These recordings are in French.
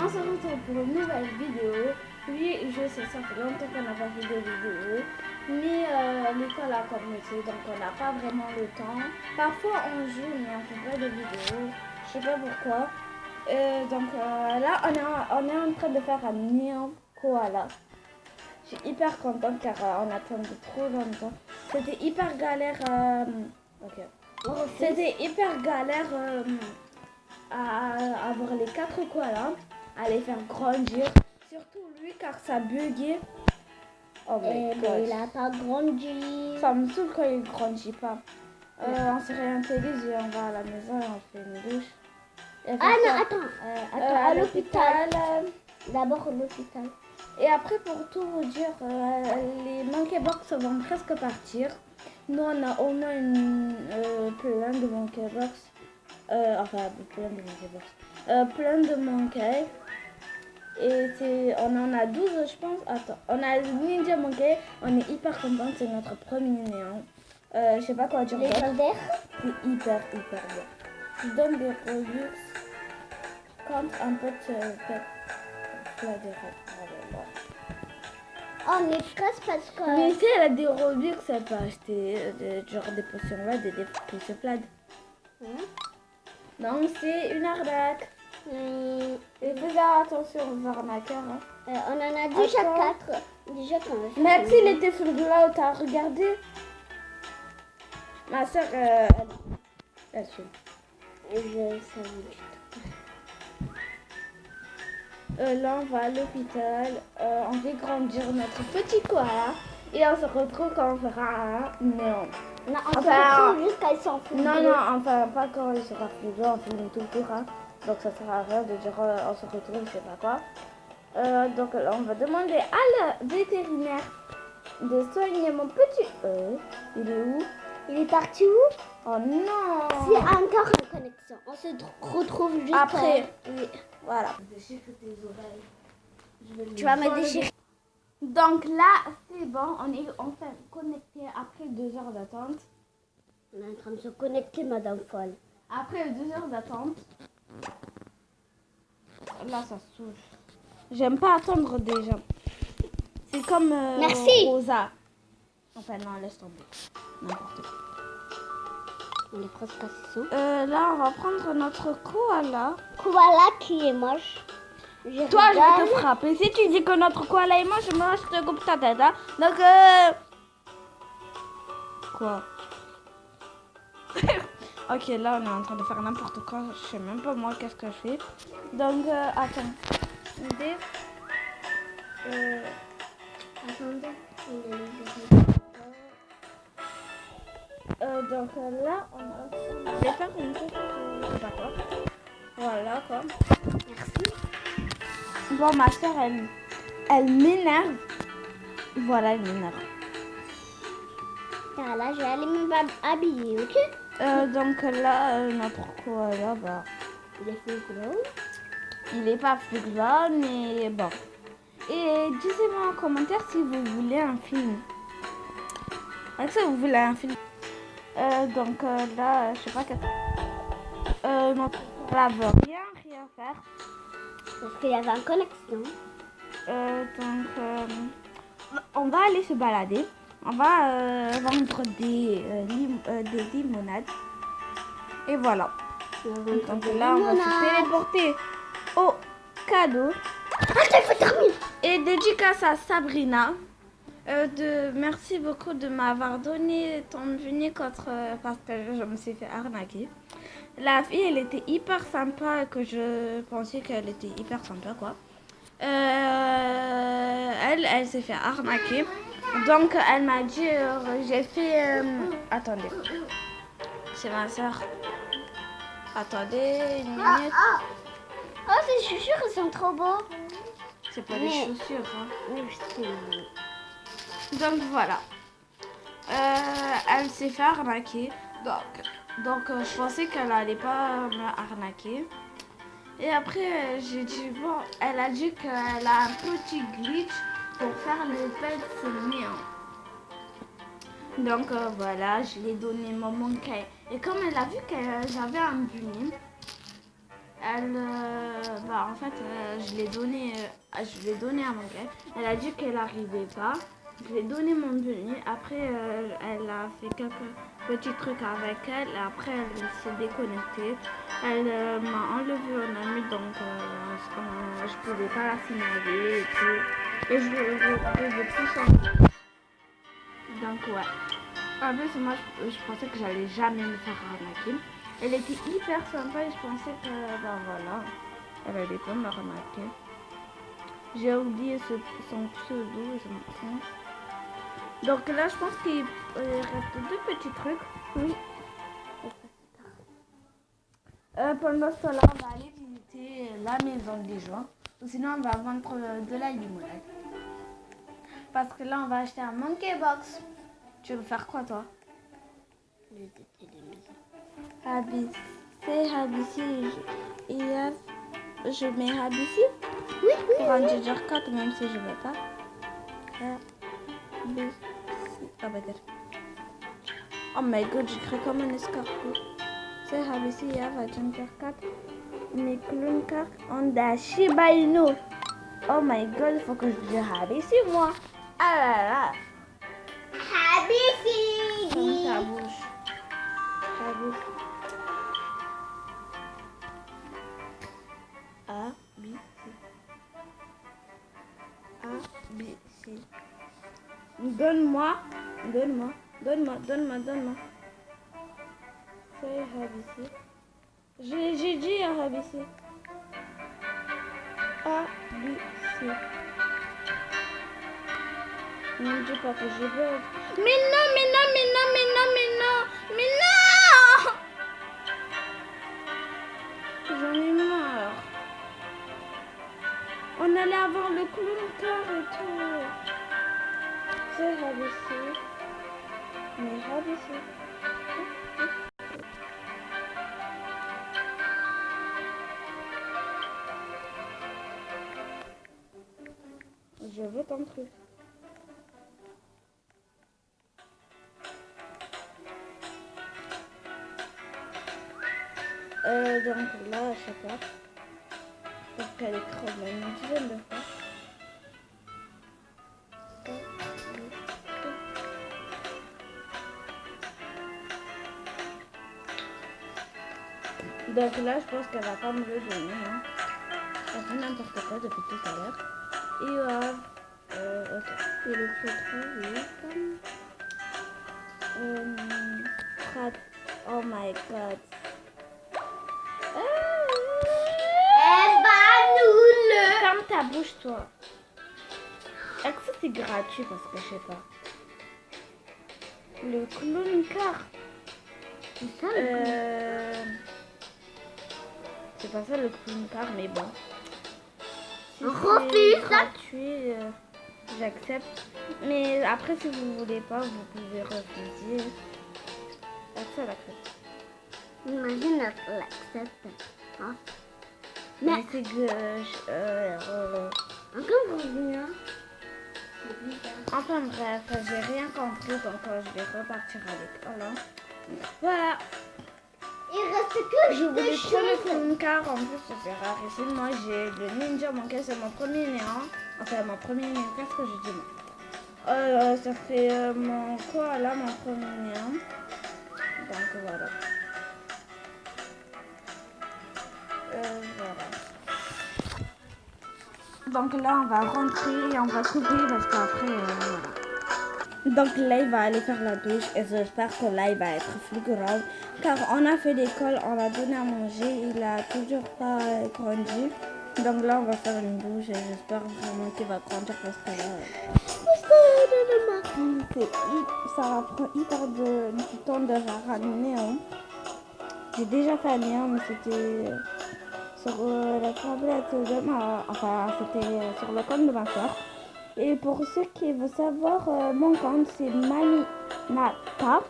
on se retrouve pour une nouvelle vidéo. Oui, je sais, ça fait longtemps qu'on n'a pas fait de vidéo. Ni l'école a commencé, donc on n'a pas vraiment le temps. Parfois on joue, mais on fait pas de vidéo. Je sais pas pourquoi. Là, on est en train de faire un néon koala. Je suis hyper contente car on attendait trop longtemps. C'était hyper galère. C'était hyper galère à avoir les 4 koalas, à les faire grandir. Surtout lui car ça buguait. Oh my god. Il a pas grandi. Ça me saoule quand il grandit pas. On se réintellige et on va à la maison et on fait une douche. Ah non, attends, à l'hôpital. D'abord à l'hôpital. Et après, pour tout vous dire, les monkey box vont presque partir. Nous, on a au moins plein de monkey box. Plein de monkey box. Plein de monkey. Et on en a 12, je pense. Attends, on a Ninja Monkey. On est hyper contents, c'est notre premier néant. Je sais pas quoi dire. Légendaire. C'est hyper bien. Je donne des Robux quand un pote pète la dérobe. Oh, mais stress parce que... Mais si elle a des Robux, elle peut acheter genre des potions là, des potions plades. Donc c'est une arnaque. Et faites attention aux arnaqueurs. Hein. On en a déjà 4. Déjà qu'on a fait. Maxi, il était sur là où t'as regardé. Ma soeur, elle suit. Je savais. Là, on va à l'hôpital. On fait grandir notre petit koala. Et on se retrouve quand on fera un néon. Non, on se retrouve jusqu'à ils s'en foutent. Non, enfin, pas quand il sera plus grand, on finit tout le tour. Hein. Donc, ça sert à rien de dire on se retrouve, je sais pas quoi. Donc, là, on va demander à la vétérinaire de soigner mon petit Il est où? Il est parti où? Oh non! C'est encore en connexion. On se retrouve juste après. Oui. Voilà. Tu vas me déchirer. Donc là, c'est bon. On est enfin connecté après 2 heures d'attente. On est en train de se connecter, Madame Folle. Après 2 heures d'attente. Là, ça saoule. J'aime pas attendre déjà. C'est comme Merci. Rosa. Enfin, non, laisse tomber. N'importe quoi. On est presque à 600. Là, on va prendre notre koala. Koala qui est moche. Toi, je vais te frapper. Si tu dis que notre koala est moche, moi, je te coupe ta tête. Hein. Donc, Quoi? Ok, là, on est en train de faire n'importe quoi. Je sais même pas moi qu'est-ce que je fais. Donc, attends. Attendez. Donc là, on va faire une petite... je sais pas quoi. Voilà, quoi. Merci. Bon, ma soeur, elle m'énerve. Voilà, elle m'énerve. Là, je vais aller m'habiller, ok? Donc là, notre koala, bah... Il est fluo. Il est pas fluo, mais bon. Et dites-moi en commentaire si vous voulez un film. Est-ce que vous voulez un film? Donc là, je sais pas qu'est-ce. Notre koala veut rien faire. Parce qu'il y avait une connexion. On va aller se balader. On va vendre des limonades. Et voilà. Donc là, on va se téléporter au cadeau. Et dédicace à Sabrina. Merci beaucoup de m'avoir donné ton venu parce que je me suis fait arnaquer. La fille, elle était hyper sympa, que je pensais qu'elle était hyper sympa, quoi. Elle s'est fait arnaquer. Donc, elle m'a dit, j'ai fait... attendez. C'est ma soeur. Attendez, une minute. Oh, ces chaussures, elles sont trop beaux. C'est pas des chaussures, hein. Oui, Donc, voilà. Elle s'est fait arnaquer. Donc je pensais qu'elle allait pas me arnaquer. Et après, j'ai dit, bon, elle a dit qu'elle a un petit glitch pour faire le pet néant. Donc voilà, je lui ai donné mon monkey. Et comme elle a vu que j'avais un bunny, En fait, je l'ai donné à mon gars. Elle a dit qu'elle n'arrivait pas. Je lui ai donné mon tenue. Après, elle a fait quelques petits trucs avec elle. Après, elle s'est déconnectée. Elle m'a enlevé en ami, donc je pouvais pas la signaler et tout. Et je veux plus changer. Donc, ouais. En plus, moi, je pensais que j'allais jamais me faire arnaquer. Elle était hyper sympa et je pensais que, ben voilà, elle allait pas me remarquer. J'ai oublié son pseudo, je me trompe. Donc là, je pense qu'il reste deux petits trucs. Oui. Pendant ce temps-là, on va aller visiter la maison des gens. Ou sinon, on va vendre de la limonade. Parce que là, on va acheter un Monkey Box. Tu veux faire quoi, toi? Habissi, je mets Habissi. Oui, Pour un Ginger 4, même si je veux pas. Habissi. Oh my god. Oh my god, j'écris comme un escargot. C'est Habissi, il y a Ginger 4. Mais clown car on a Shiba Inu. Oh my god, il faut que je dise Habissi, moi. Ah là là. Habissi. Ferme ta bouche. Habissi. ABC. Donne-moi. C'est ABC. J'ai dit ABC. ABC. Ne dis pas que je veux. Mais non. J'en ai marre. On allait avoir le clown car et tout. C'est ABC. Mais ABC. Je veux ton truc. Donc là, je sais pas. Parce qu'elle est trop bonne. Une dizaine de fois. Donc là, je pense qu'elle va pas me le donner. Hein. Elle fait n'importe quoi depuis tout à l'heure. Et ok. Et le photo, oui. Oh my god. Ferme ta bouche, toi. Est-ce que c'est gratuit parce que je sais pas. Le clown car. C'est ça c'est pas ça le clown car, mais bon. Si refuse c'est gratuit, j'accepte. Mais après, si vous voulez pas, vous pouvez refuser. Ça l'accepte. Imagine l'accepte. Hein? Mais c'est que Encore revenir. enfin bref, j'ai rien compris, donc je vais repartir à l'école. Hein. Voilà. Il reste que Je voulais deux trop le choses. clown car en plus c'est rarissime. Moi j'ai le Ninja Monkey, c'est mon premier néant. Enfin mon premier néant, qu'est-ce que je dis moi? Ça fait mon koala, mon premier néant. Donc voilà. Voilà. Donc là on va rentrer et on va couper parce qu'après voilà. Donc là il va aller faire la douche et j'espère que là il va être plus grand. Car on a fait l'école, on l'a donné à manger, il a toujours pas grandi. Donc là on va faire une douche et j'espère vraiment qu'il va grandir parce que là... ça prend hyper du temps de ramener. Hein. J'ai déjà fait un lien mais c'était sur la tablette de ma... Enfin c'était sur le compte de ma soeur. Et pour ceux qui veulent savoir, mon compte c'est Maninata.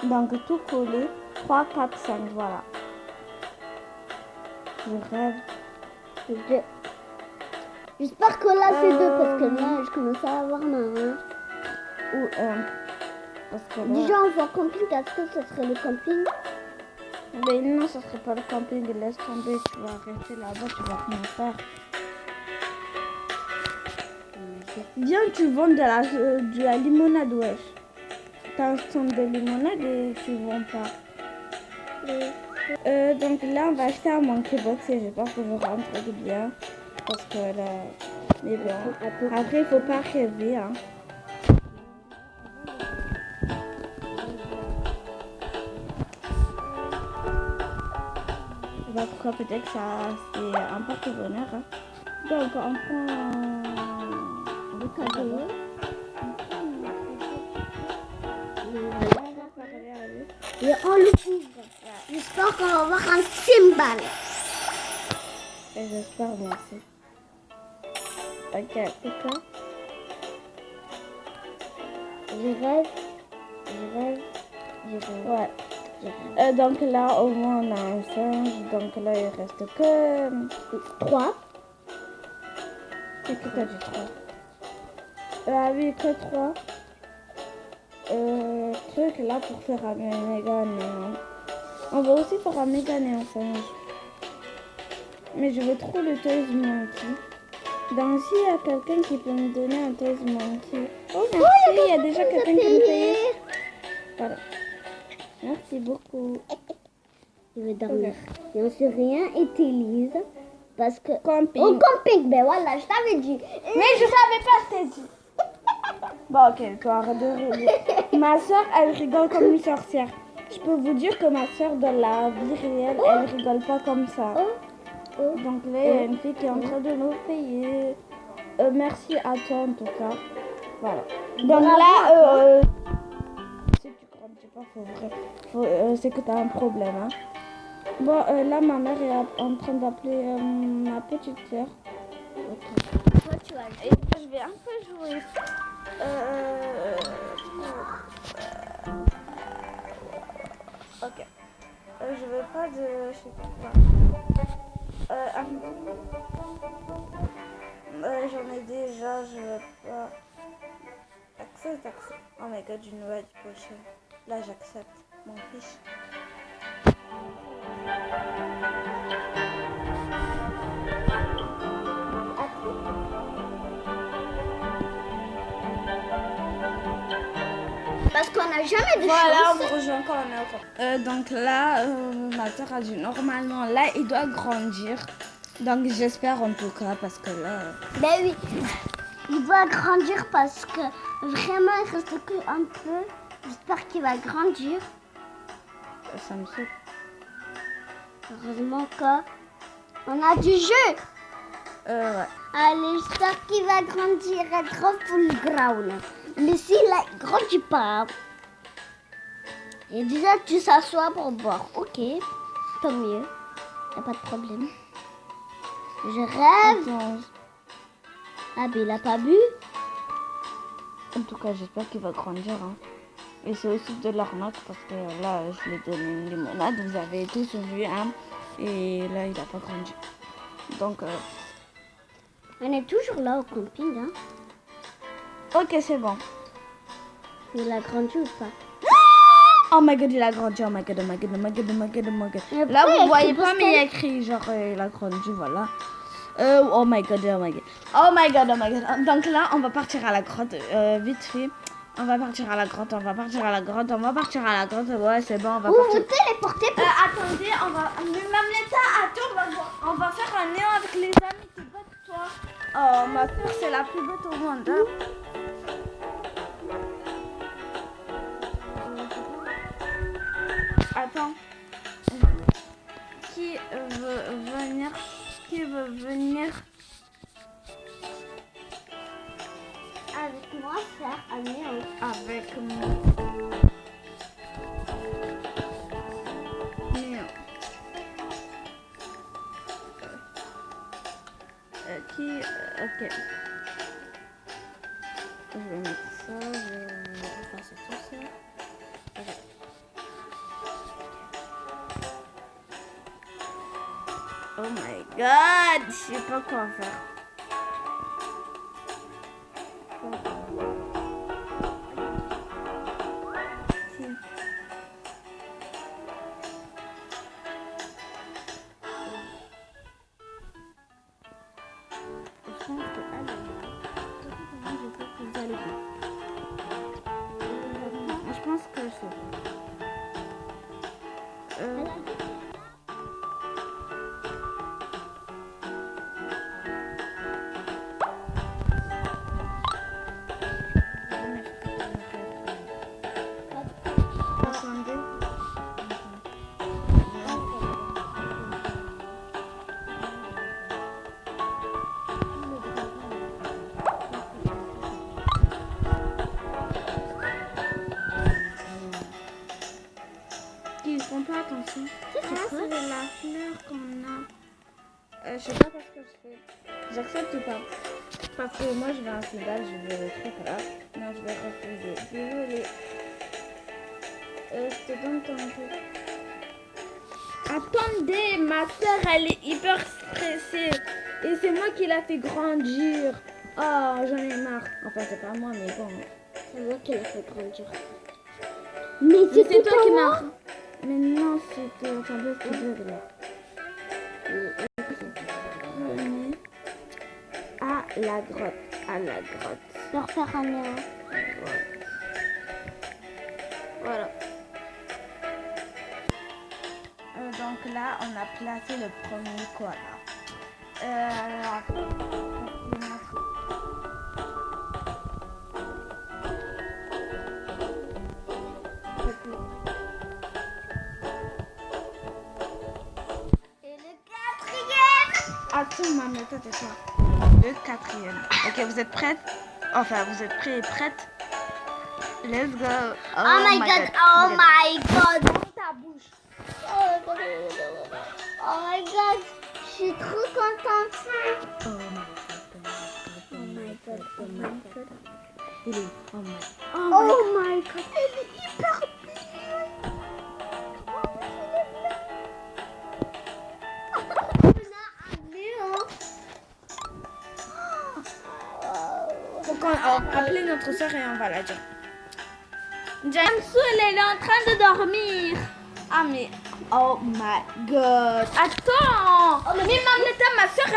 Donc tout collé. 3, 4, 5, voilà. Je rêve. J'espère que là c'est deux parce que là je commence à avoir marre. Ou parce que là... Déjà on va en camping, est-ce que ce serait le camping? Mais non, ça serait pas le camping, laisse tomber, tu vas rester là-bas, tu vas rien faire. Viens, tu vends de la limonade, wesh. T'as un stand de limonade et tu vends pas. Donc là, on va acheter un monkey box et j'espère que je rentre bien. Parce que là, mais bon, après, il faut pas rêver, hein. Bah, pourquoi peut-être ça, c'est un porte-bonheur, hein. Donc, on prend le cadeau. Et on le couvre. J'espère qu'on va avoir un cymbale. Et j'espère, merci. Ok, c'est quoi? Je rêve. Ouais. Donc là, au moins, on a un singe. Donc là, il reste que 3. Qu'est-ce que t'as dit 3? Ah oui, que 3. Truc là pour faire un méga néant. On va aussi faire un méga néant singe. Mais je veux trop le Toys Monkey. Donc s'il y a quelqu'un qui peut me donner un Toys Monkey. Oh merci, il y a déjà quelqu'un qui me paye. Voilà. Merci beaucoup. Je vais dormir. Et on sait rien utilise parce que... Camping. Au camping, ben voilà, je t'avais dit. Mais je savais pas, je t'ai dit. Bon, ok, toi arrête de rire. Ma soeur, elle rigole comme une sorcière. Je peux vous dire que ma soeur, dans la vie réelle, elle rigole pas comme ça. Donc là, il y a une fille qui est en train de nous payer. Merci à toi en tout cas. Voilà. Donc là, si tu grandis pas, c'est que tu as un problème. Hein. Bon, là, ma mère est en train d'appeler ma petite soeur. Toi, tu vas Et je vais un peu jouer. Ok. Je veux pas de... Je sais pas. J'en ai déjà, je veux pas. Accepte. Oh my god, une nouvelle pochette. Là, j'accepte. M'en fiche. Parce qu'on n'a jamais de Voilà, on chance. vous rejoint quand on est au donc là, ma soeur a dit normalement, là, il doit grandir. Donc j'espère en tout cas, parce que là... Ben oui, il doit grandir parce que vraiment, il reste qu'un peu. J'espère qu'il va grandir. Ça me saute. Heureusement qu'on a du jeu. Ouais. Allez, j'espère qu'il va grandir, être full ground. Mais s'il ne grandit pas, et déjà tu s'assois pour boire. Ok, tant mieux. Y a pas de problème. Je rêve. Attends. Ah, mais il n'a pas bu. En tout cas, j'espère qu'il va grandir. Hein. Et c'est aussi de l'arnaque parce que là, je lui ai donné une limonade. Vous avez tous vu, hein. Et là, il n'a pas grandi. Donc... On est toujours là au camping, hein. Ok, c'est bon. Il a grandi ou pas? Oh my god, il a grandi. Oh my god, oh my god, oh my god, oh my god, oh my god. Mais Là, pourquoi il y vous a voyez écrit pas, mais il y a écrit genre il a grandi, voilà. Oh my god, oh my god. Oh my god, oh my god. Donc là, on va partir à la grotte, vite fait. On va partir à la grotte, on va partir à la grotte, on va partir à la grotte. Ouais, c'est bon, on va Vous partir. vous téléportez pour... Attendez, on va... Même l'état, attends, on va faire un néant avec les amis qui battent toi. Oh, ma soeur, c'est la plus bête au monde. Hein. Attends. Qui veut venir avec moi faire un néant? avec moi? Néant. Ok. Je vais mettre ça, je vais effacer tout ça. Ok. Oh my god, je sais pas quoi faire. pense qu'elle est je pense que vous allez bien. Je pense que c'est... Attendez. Ils font pas attention. C'est quoi? C'est la fleur qu'on a. Je sais pas parce que je fais. J'accepte pas. Parce que moi je vais en Sénégal, je vais le truc là. Non, je vais refuser. Désolée. Je te donne ton truc. Attendez, ma soeur elle est hyper stressée. Et c'est moi qui l'a fait grandir. Oh, j'en ai marre. Enfin, c'est pas moi, mais bon. C'est moi qui l'a fait grandir. Mais c'est c'est toi qui moi. m'as. Mais non, c'est toi. Attendez, c'est toi là. Venez à la grotte. À la grotte. Leur faire un néant. Voilà. Donc là, on a placé le premier quoi là. Et le quatrième. Attends, maman, tais-toi. Le quatrième. Ok, vous êtes prêtes? Enfin, vous êtes prêts et prêtes? Let's go. Oh my god. Oh my god. Dans ta bouche. Oh my god. Je suis trop contente. Oh my god. Oh my god. Il est. Oh my god. Oh my god. Elle est hyper belle. Faut qu'on appeler notre soeur et on va la dire. Jamsou, elle est en train de dormir. Ah mais, oh my god. Attends. Mais Mamleta, ma soeur,